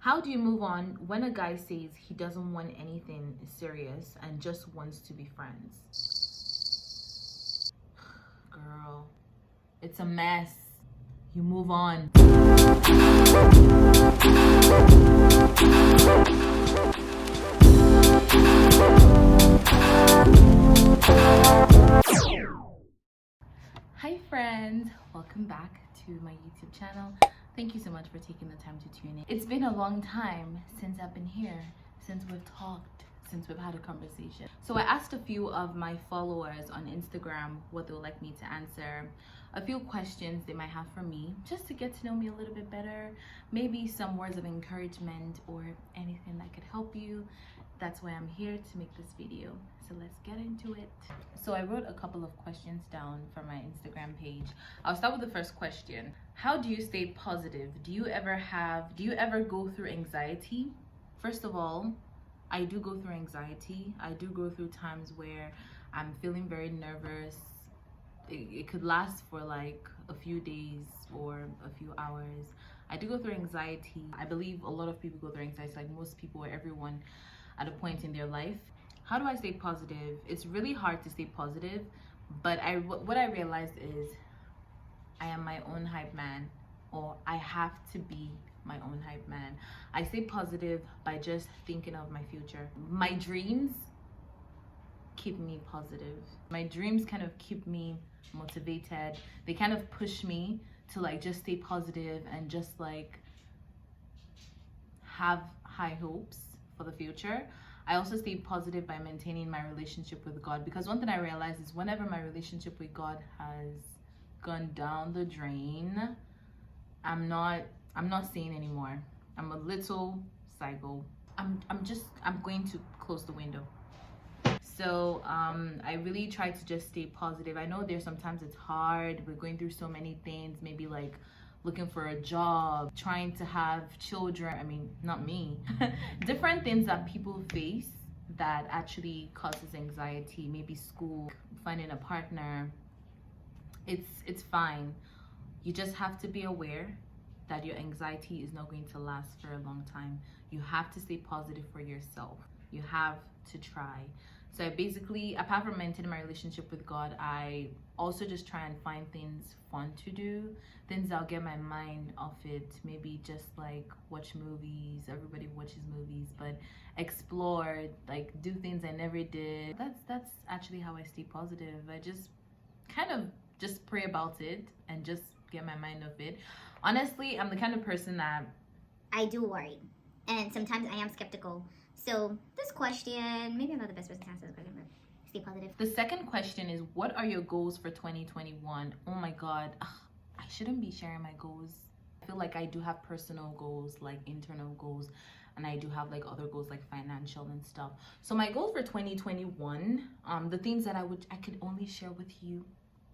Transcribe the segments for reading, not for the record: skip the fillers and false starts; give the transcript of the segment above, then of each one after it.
How do you move on when a guy says he doesn't want anything serious and just wants to be friends? Girl, it's a mess. You move on. Hi friends, welcome back to my YouTube channel. Thank you so much for taking the time to tune in. It's been a long time since I've been here, since we've talked, since we've had a conversation. So I asked a few of my followers on Instagram what they would like me to answer, a few questions they might have for me, just to get to know me a little bit better, maybe some words of encouragement or anything that could help you. That's why I'm here to make this video. So let's get into it. So I wrote a couple of questions down for my Instagram page. I'll start with the first question. How do you stay positive? Do you ever go through anxiety? First of all, I do go through anxiety. I do go through times where I'm feeling very nervous. It could last for like a few days or a few hours. I do go through anxiety. I believe a lot of people go through anxiety, like most people or everyone at a point in their life. How do I stay positive? It's really hard to stay positive, but what I realized is I am my own hype man, or I have to be my own hype man. I stay positive by just thinking of my future. My dreams keep me positive. My dreams kind of keep me motivated. They kind of push me to like just stay positive and just like have high hopes for the future. I also stay positive by maintaining my relationship with God, because one thing I realized is whenever my relationship with God has gone down the drain, I'm not sane anymore. I'm a little psycho. I'm going to close the window. So I really try to just stay positive. I know there's sometimes it's hard. We're going through so many things, maybe like looking for a job, trying to have children. I mean, not me. Different things that people face that actually causes anxiety, maybe school, finding a partner. It's fine. You just have to be aware that your anxiety is not going to last for a long time. You have to stay positive for yourself. You have to try. So I basically, apart from maintaining my relationship with God, I also just try and find things fun to do, things that'll get my mind off it. Maybe just like watch movies. Everybody watches movies, but explore, like do things I never did. That's actually how I stay positive. I just kind of just pray about it and just get my mind off it. Honestly, I'm the kind of person that I do worry, and sometimes I am skeptical. So this question, maybe I'm not the best person to answer this question, but stay positive. The second question is, what are your goals for 2021? Oh my God, I shouldn't be sharing my goals. I feel like I do have personal goals, like internal goals, and I do have like other goals like financial and stuff. So my goal for 2021, the things that I could only share with you,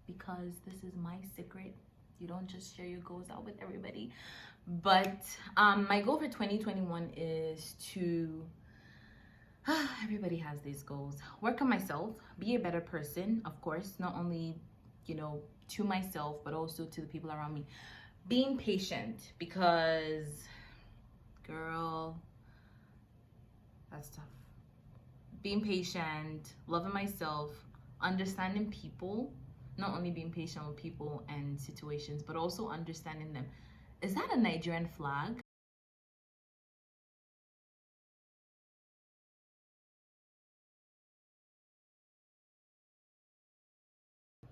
because this is my secret. You don't just share your goals out with everybody. But my goal for 2021 is to everybody has these goals. Work on myself, be a better person, of course, not only, you know, to myself, but also to the people around me. Being patient, because, girl, that's tough. Being patient, loving myself, understanding people, not only being patient with people and situations, but also understanding them. Is that a Nigerian flag?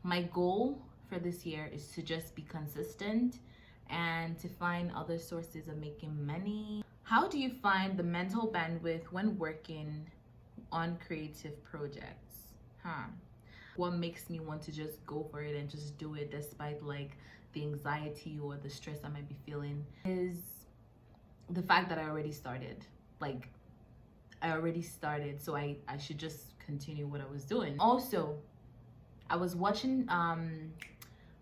My goal for this year is to just be consistent and to find other sources of making money. How do you find the mental bandwidth when working on creative projects? What makes me want to just go for it and just do it despite like the anxiety or the stress I might be feeling is the fact that I already started. Like, I already started, so I should just continue what I was doing. Also, I was watching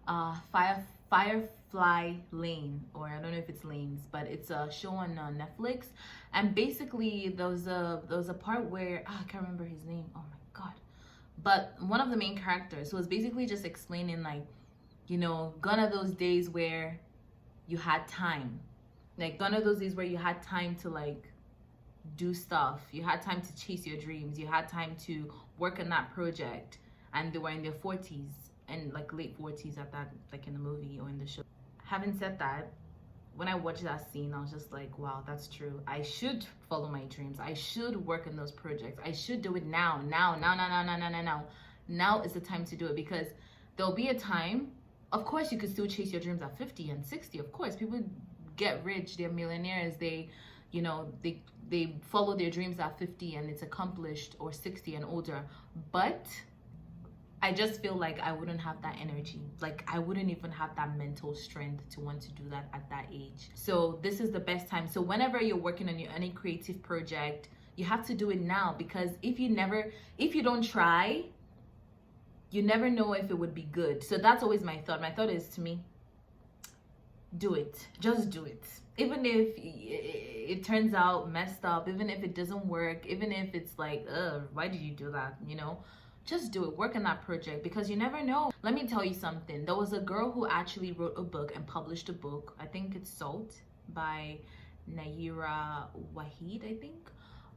Firefly Lane, or I don't know if it's Lanes, but it's a show on Netflix, and basically there was a part where I can't remember his name. Oh my God! But one of the main characters was basically just explaining, like, you know, gone are those days where you had time, Like, gone are those days where you had time to like do stuff, you had time to chase your dreams, you had time to work on that project, and they were in their 40s and like late 40s at that, like in the movie or in the show. Having said that, when I watched that scene, I was just like, wow, that's true. I should follow my dreams. I should work on those projects. I should do it now. Now is the time to do it, because there'll be a time, of course, you could still chase your dreams at 50 and 60. Of course, people get rich, they're millionaires, they, you know, they follow their dreams at 50 and it's accomplished, or 60 and older. But I just feel like I wouldn't have that energy. Like, I wouldn't even have that mental strength to want to do that at that age. So this is the best time. So whenever you're working on any creative project, you have to do it now, because if you don't try, you never know if it would be good. So that's always my thought. My thought is, to me, do it. Just do it. Even if it turns out messed up, even if it doesn't work, even if it's like, why did you do that? You know, just do it. Work on that project, because you never know. Let me tell you something. There was a girl who actually wrote a book and published a book. I think it's Salt by Naira Wahid, I think.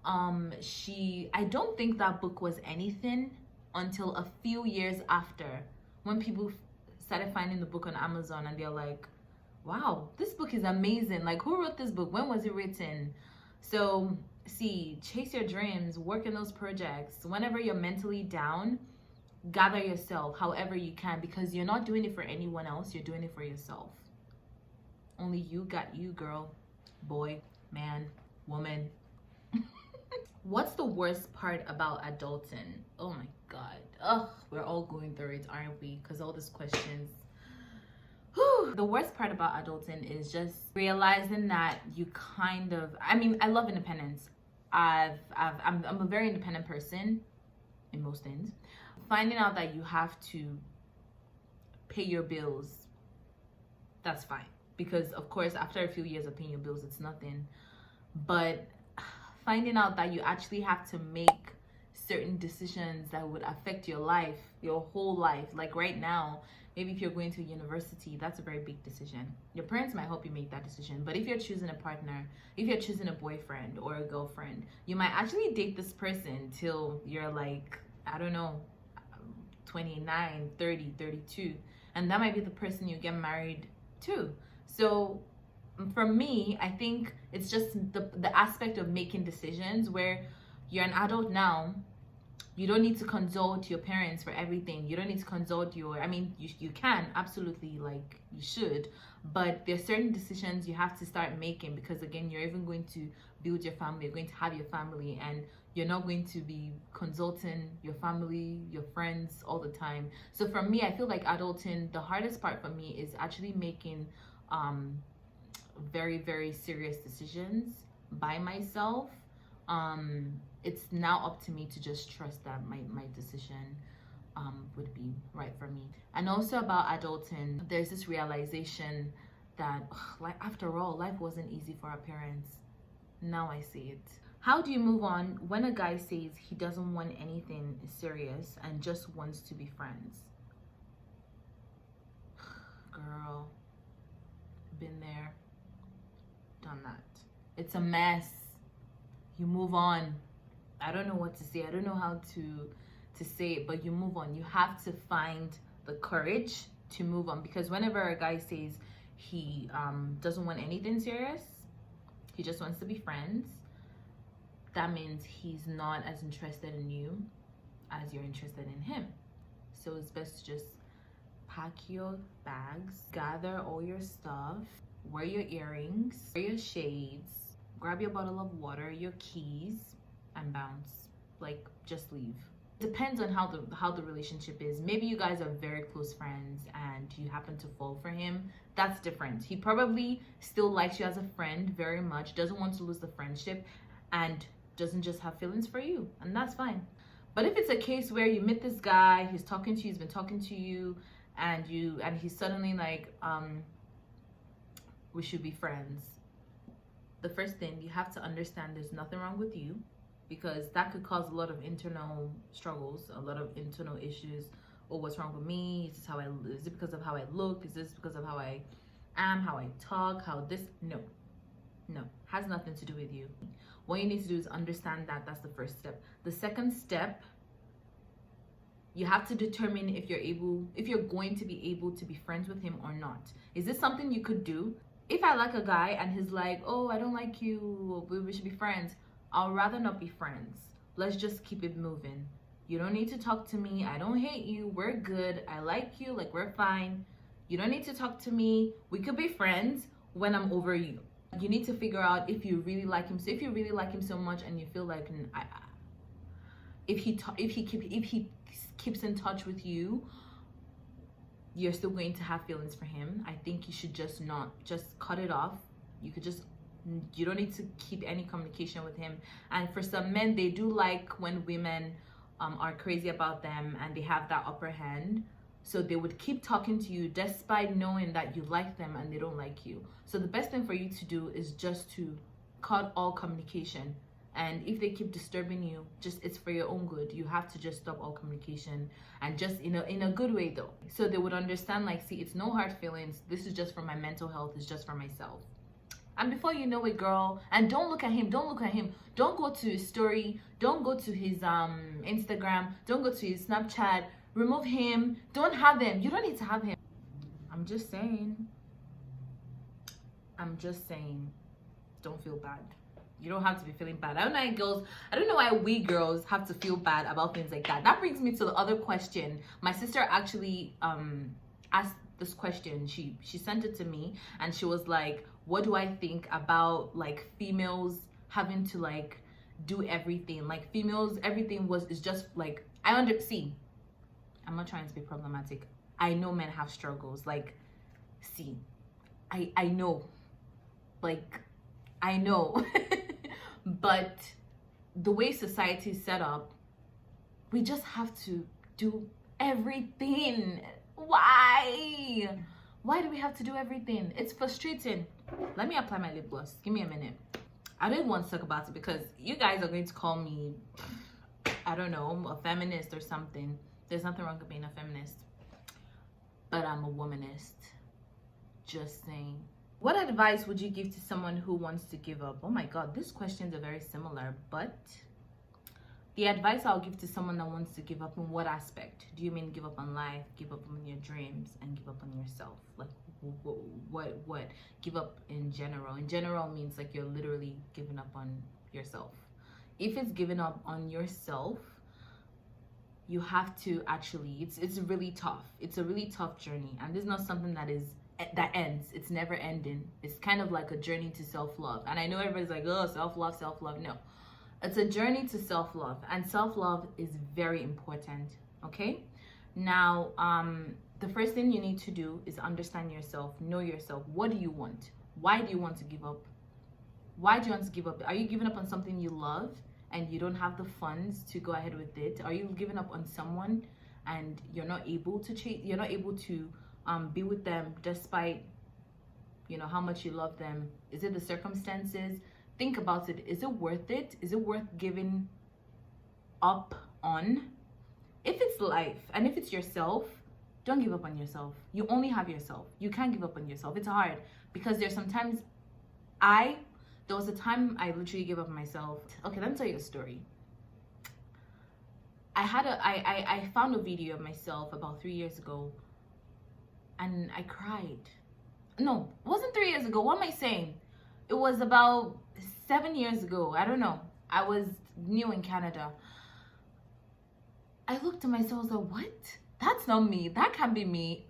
I don't think that book was anything until a few years after, when people started finding the book on Amazon and they're like, wow, this book is amazing. Like, who wrote this book? When was it written? So see, chase your dreams, work in those projects. Whenever you're mentally down, gather yourself however you can, because you're not doing it for anyone else, you're doing it for yourself. Only you got you, girl, boy, man, woman. What's the worst part about adulting? Oh my god. Ugh, we're all going through it, aren't we? Because all these questions. Whew. The worst part about adulting is just realizing that you kind of, I mean, I love independence. I'm a very independent person in most things. Finding out that you have to pay your bills, that's fine. Because of course, after a few years of paying your bills, it's nothing. But finding out that you actually have to make certain decisions that would affect your life, your whole life. Like right now, maybe if you're going to university, that's a very big decision. Your parents might help you make that decision. But if you're choosing a partner, if you're choosing a boyfriend or a girlfriend, you might actually date this person till you're like, I don't know, 29, 30, 32. And that might be the person you get married to. So for me, I think it's just the aspect of making decisions where you're an adult now. You don't need to consult your parents for everything. You don't need to consult I mean, you can, absolutely, like you should. But there's certain decisions you have to start making, because again, you're even going to build your family, you're going to have your family, and you're not going to be consulting your family, your friends all the time. So for me, I feel like adulting, the hardest part for me is actually making very, very serious decisions by myself. It's now up to me to just trust that my decision would be right for me. And also about adulting, there's this realization that like, after all, life wasn't easy for our parents. Now I see it. How do you move on when a guy says he doesn't want anything serious and just wants to be friends? Girl, been there, done that. It's a mess. You move on. I don't know what to say. I don't know how to say it, but you move on. You have to find the courage to move on, because whenever a guy says he doesn't want anything serious, he just wants to be friends, that means he's not as interested in you as you're interested in him. So it's best to just pack your bags, gather all your stuff, wear your earrings, wear your shades, grab your bottle of water, your keys, and bounce. Like, just leave. Depends on how the relationship is. Maybe you guys are very close friends and you happen to fall for him. That's different. He probably still likes you as a friend very much, doesn't want to lose the friendship, and doesn't just have feelings for you, and that's fine. But if it's a case where you meet this guy, he's talking to you, he's been talking to you, and he's suddenly like, we should be friends. The first thing, you have to understand there's nothing wrong with you, because that could cause a lot of internal struggles, a lot of internal issues. Oh, what's wrong with me? Is it because of how I look? Is this because of how I am, how I talk, how this? No. No, has nothing to do with you. What you need to do is understand that that's the first step. The second step, you have to determine if you're going to be able to be friends with him or not. Is this something you could do? If I like a guy and he's like, oh, I don't like you, we should be friends, I'll rather not be friends. Let's just keep it moving. You don't need to talk to me. I don't hate you. We're good. I like you. Like, we're fine. You don't need to talk to me. We could be friends when I'm over you. You need to figure out if you really like him. So if you really like him so much and you feel like if he keeps in touch with you, you're still going to have feelings for him. I think you should just cut it off. You don't need to keep any communication with him. And for some men, they do like when women are crazy about them and they have that upper hand. So they would keep talking to you despite knowing that you like them and they don't like you. So the best thing for you to do is just to cut all communication. And if they keep disturbing you, it's for your own good. You have to just stop all communication, and just in a good way though. So they would understand, like, see, it's no hard feelings. This is just for my mental health. It's just for myself. And before you know it, girl, and don't look at him. Don't go to his story. Don't go to his Instagram. Don't go to his Snapchat. Remove him. Don't have him. You don't need to have him. I'm just saying. Don't feel bad. You don't have to be feeling bad. I don't know why we girls have to feel bad about things like that. That brings me to the other question. My sister actually asked this question. She sent it to me and she was like, what do I think about like females having to like do everything? Like females, everything is just like, I'm not trying to be problematic. I know men have struggles. Like, I know. Like, I know. But the way society is set up, we just have to do everything. Why? Why do we have to do everything? It's frustrating. Let me apply my lip gloss. Give me a minute. I don't want to talk about it because you guys are going to call me, I don't know, a feminist or something. There's nothing wrong with being a feminist. But I'm a womanist. Just saying. What advice would you give to someone who wants to give up? Oh my God, these questions are very similar, but the advice I'll give to someone that wants to give up, in what aspect? Do you mean give up on life, give up on your dreams, and give up on yourself? Like, what? Give up in general. In general means like you're literally giving up on yourself. If it's giving up on yourself, you have to actually, it's really tough. It's a really tough journey, and this is not something that ends. It's never ending. It's kind of like a journey to self-love. And I know everybody's like, oh, self-love. No, it's a journey to self-love, and self-love is very important. Okay, now the first thing you need to do is understand yourself, know yourself. What do you want? Why do you want to give up? Why do you want to give up? Are you giving up on something you love and you don't have the funds to go ahead with it? Are you giving up on someone and you're not able to be with them despite how much you love them? Is it the circumstances? Think about it. Is it worth it? Is it worth giving up on? If it's life and if it's yourself, don't give up on yourself. You only have yourself. You can't give up on yourself. It's hard because there was a time I literally gave up on myself. Okay, let me tell you a story. I found a video of myself about 3 years ago and I cried. No, it wasn't 3 years ago. What am I saying? It was about 7 years ago. I don't know. I was new in Canada. I looked at myself, I was like, what? That's not me. That can't be me.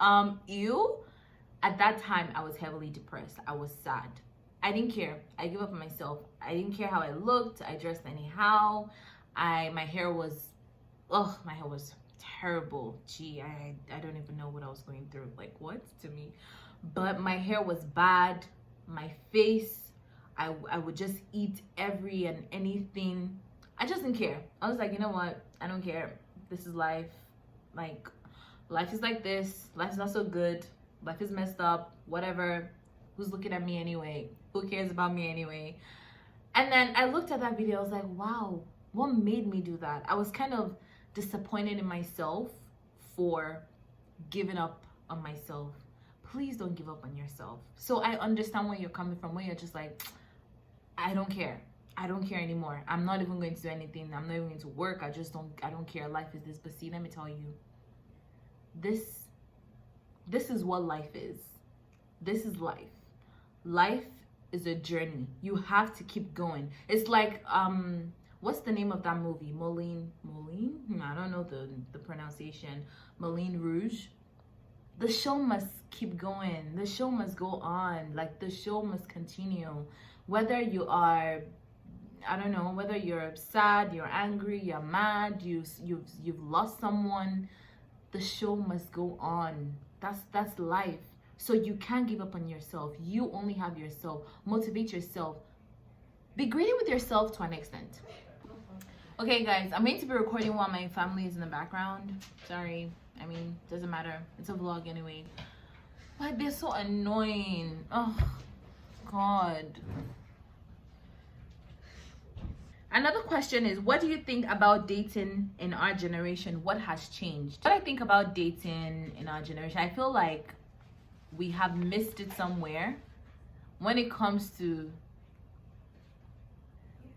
Ew. At that time, I was heavily depressed. I was sad. I didn't care. I gave up on myself. I didn't care how I looked. I dressed anyhow. My hair was terrible. Gee, I don't even know what I was going through. Like, what to me? But my hair was bad. My face, I would just eat every and anything. I just didn't care. I was like, you know what? I don't care. This is life. Like, life is like this. Life's not so good. Life is messed up. Whatever. Who's looking at me anyway? Who cares about me anyway? And then I looked at that video. I was like, wow, what made me do that? I was kind of disappointed in myself for giving up on myself. Please don't give up on yourself. So I understand where you're coming from, where you're just like, I don't care. I don't care anymore. I'm not even going to do anything. I'm not even going to work. I don't care. Life is this. But see, let me tell you, this is what life is. This is life. Life is a journey. You have to keep going. It's like what's the name of that movie? Moulin? I don't know the pronunciation. Moulin Rouge. The show must keep going. The show must go on. Like, the show must continue. Whether you are, I don't know, whether you're sad, you're angry, you're mad, you've lost someone, the show must go on. That's life. So you can't give up on yourself. You only have yourself. Motivate yourself. Be greedy with yourself to an extent. Okay, guys, I'm going to be recording while my family is in the background. Sorry. I mean, doesn't matter. It's a vlog anyway. But they're so annoying. Oh, God. Another question is, what do you think about dating in our generation? What has changed? What I think about dating in our generation, I feel like we have missed it somewhere when it comes to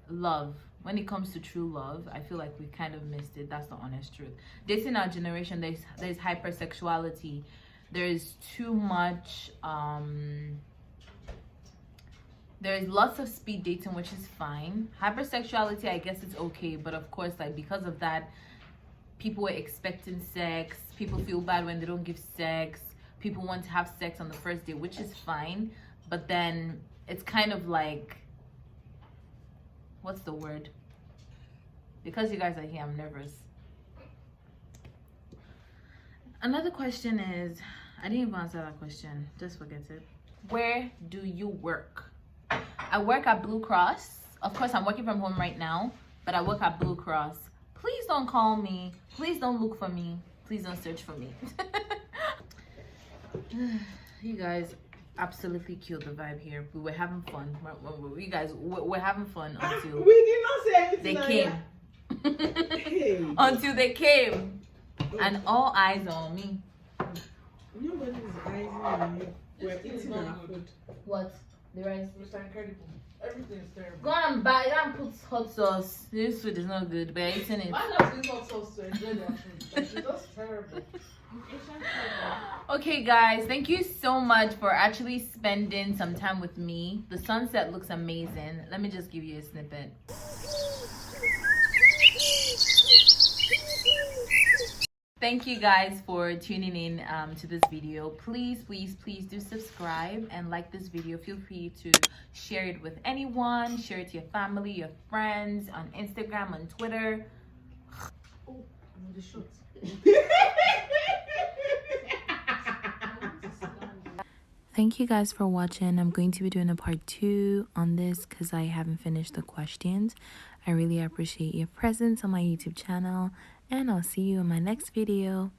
love. When it comes to true love, I feel like we kind of missed it. That's the honest truth. Dating in our generation, there's hypersexuality. There's too much there's lots of speed dating, which is fine. Hypersexuality, I guess it's okay, but of course, like, because of that, people are expecting sex. People feel bad when they don't give sex. People want to have sex on the first day, which is fine. But then it's kind of like, what's the word? Because you guys are here, I'm nervous. Another question is, I didn't even answer that question. Just forget it. Where do you work? I work at Blue Cross. Of course, I'm working from home right now, but I work at Blue Cross. Please don't call me. Please don't look for me. Please don't search for me. You guys absolutely killed the vibe here. We were having fun. You guys, we're having fun until we did not say anything. they came. Hey. Until they came, and all eyes on me. Nobody's eyes on you. We're eating our food. What? The rice? Mr. Incredible. Everything's terrible. Go and buy. Go and put hot sauce. This food is not good, but I'm eating it. Why not use hot sauce to enjoy their food? Like, it's just terrible. Okay, guys, thank you so much for actually spending some time with me. The sunset looks amazing. Let me just give you a snippet. Thank you guys for tuning in to this video. Please do subscribe and like this video. Feel free to share it with anyone. Share it to your family, your friends, on Instagram, on Twitter. Oh, I'm the shot. Thank you guys for watching. I'm going to be doing a part 2 on this because I haven't finished the questions. I really appreciate your presence on my YouTube channel, and I'll see you in my next video.